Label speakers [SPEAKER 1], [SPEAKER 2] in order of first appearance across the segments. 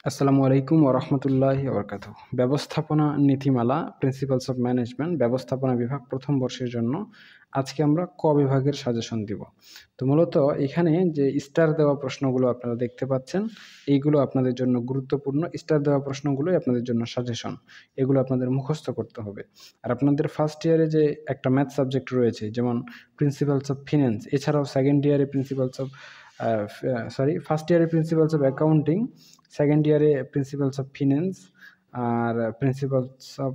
[SPEAKER 1] আসসালামু আলাইকুম ওয়া রাহমাতুল্লাহি ওয়া বারাকাতুহু। ব্যবস্থাপনা নীতিমালা প্রিন্সিপালস অফ ম্যানেজমেন্ট ব্যবস্থাপনা বিভাগ প্রথম বর্ষের জন্য আজকে আমরা ক বিভাগের সাজেশন দিব। তো মূলত এখানে যে স্টার দেওয়া প্রশ্নগুলো আপনারা দেখতে পাচ্ছেন, এইগুলো আপনাদের জন্য গুরুত্বপূর্ণ। স্টার দেওয়া প্রশ্নগুলোই আপনাদের জন্য সাজেশন। এগুলো আপনাদের মুখস্থ করতে হবে। আর আপনাদের ফার্স্ট ইয়ারে যে একটা ম্যাথ সাবজেক্ট রয়েছে, যেমন প্রিন্সিপালস অফ ফিন্যান্স, এছাড়াও সেকেন্ড ইয়ারে প্রিন্সিপালস অফ ফার্স্ট ইয়ারে প্রিন্সিপালস অফ অ্যাকাউন্টিং, সেকেন্ড ইয়ারে প্রিন্সিপালস অফ ফিন্যান্স, আর প্রিন্সিপালস অফ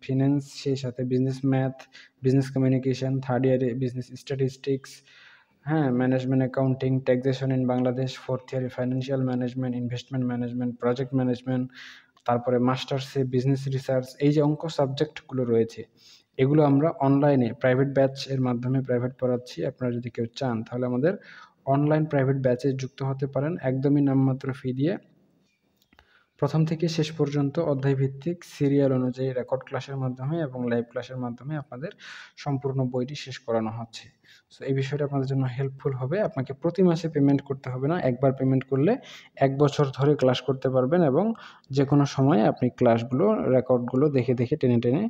[SPEAKER 1] ফিন্যান্স সেই সাথে business math, business communication, third ইয়ারে বিজনেস স্ট্যাটিস্টিক্স, হ্যাঁ, management accounting, taxation in Bangladesh, fourth ইয়ারে financial management, investment management, project management, তারপরে মাস্টার্সে বিজনেস রিসার্চ। এই যে অঙ্ক সাবজেক্টগুলো রয়েছে, এগুলো আমরা অনলাইনে প্রাইভেট ব্যাচ এর মাধ্যমে প্রাইভেট পড়াচ্ছি। আপনারা যদি কেউ চান তাহলে আমাদের অনলাইন প্রাইভেট ব্যাচে যুক্ত হতে পারেন একদমই নামমাত্র ফি দিয়ে। প্রথম থেকে শেষ পর্যন্ত অধ্যায়ভিত্তিক সিরিয়াল অনুযায়ী রেকর্ড ক্লাসের মাধ্যমে এবং লাইভ ক্লাসের মাধ্যমে আপনাদের সম্পূর্ণ বইটি শেষ করানো হচ্ছে। সো এই বিষয়টা আপনাদের জন্য হেল্পফুল হবে। আপনাকে প্রতি মাসে পেমেন্ট করতে হবে না। একবার পেমেন্ট করলে ১ বছর ধরে ক্লাস করতে পারবেন এবং যেকোনো সময়ে আপনি ক্লাসগুলো, রেকর্ডগুলো দেখে টেনে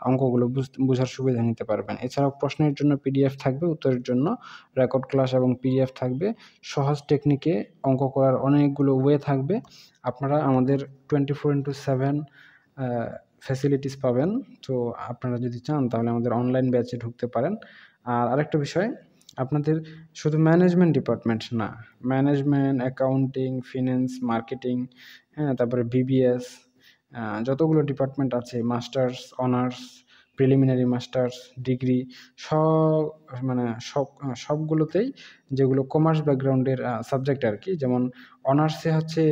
[SPEAKER 1] অঙ্কগুলো বোঝার সুবিধা নিতে পারবেন। এছাড়াও প্রশ্নের জন্য পিডিএফ থাকবে, উত্তরের জন্য রেকর্ড ক্লাস এবং পিডিএফ থাকবে। সহজ টেকনিকে অঙ্ক করার অনেকগুলো ওয়ে থাকবে। আপনারা আমাদের 24/7 ফ্যাসিলিটিস পাবেন। তো আপনারা যদি চান তাহলে আমাদের অনলাইন ব্যাচে ঢুকতে পারেন। আর আরেকটা বিষয়, আপনাদের শুধু ম্যানেজমেন্ট ডিপার্টমেন্ট না, ম্যানেজমেন্ট, অ্যাকাউন্টিং, ফিন্যান্স, মার্কেটিং, হ্যাঁ, তারপরে বিবিএস, যতগুলো ডিপার্টমেন্ট আছে, masters, honours, preliminary masters, degree, সব মানে সবগুলোতেই, যেগুলো কমার্স ব্যাকগ্রাউন্ডের সাবজেক্ট আর কি। যেমন অনার্সে হচ্ছে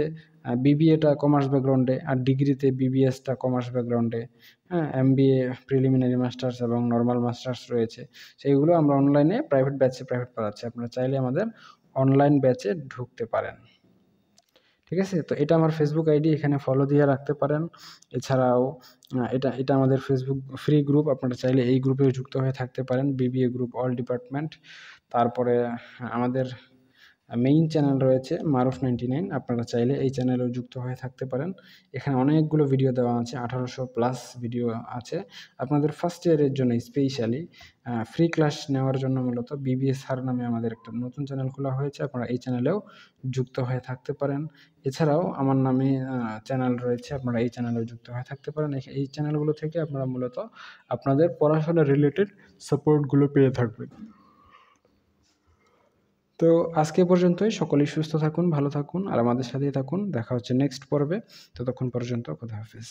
[SPEAKER 1] বিবিএটা কমার্স ব্যাকগ্রাউন্ডে, আর ডিগ্রিতে বিবিএসটা কমার্স ব্যাকগ্রাউন্ডে, হ্যাঁ, এমবিএ, প্রিলিমিনারি মাস্টার্স এবং নর্মাল মাস্টার্স রয়েছে। সেইগুলো আমরা অনলাইনে প্রাইভেট পড়াচ্ছি। আপনারা চাইলে আমাদের অনলাইন ব্যাচে ঢুকতে পারেন। ঠিক আছে? তো এটা আমার ফেসবুক আইডি, এখানে ফলো দিয়ে রাখতে পারেন। এছাড়াও এটা আমাদের ফেসবুক ফ্রি গ্রুপ, আপনারা চাইলে এই গ্রুপেও যুক্ত হয়ে থাকতে পারেন। BBA group, all department. তারপরে আমাদের মেইন চ্যানেল রয়েছে মারুফ 99, আপনারা চাইলে এই চ্যানেলেও যুক্ত হয়ে থাকতে পারেন। এখানে অনেকগুলো ভিডিও দেওয়া আছে, 1800+ ভিডিও আছে আপনাদের ফার্স্ট ইয়ারের জন্য স্পেশালি। ফ্রি ক্লাস নেওয়ার জন্য মূলত বিবিএ স্যার নামে আমাদের একটা নতুন চ্যানেল খোলা হয়েছে, আপনারা এই চ্যানেলেও যুক্ত হয়ে থাকতে পারেন। এছাড়াও আমার নামে চ্যানেল রয়েছে, আপনারা এই চ্যানেলেও যুক্ত হয়ে থাকতে পারেন। এই চ্যানেলগুলো থেকে আপনারা মূলত আপনাদের পড়াশোনা রিলেটেড সাপোর্টগুলো পেয়ে থাকবেন। তো আজকে পর্যন্তই। সকলেই সুস্থ থাকুন, ভালো থাকুন আর আমাদের সাথেই থাকুন। দেখা হচ্ছে নেক্সট পর্বে। ততক্ষণ পর্যন্ত খোদা হাফেজ।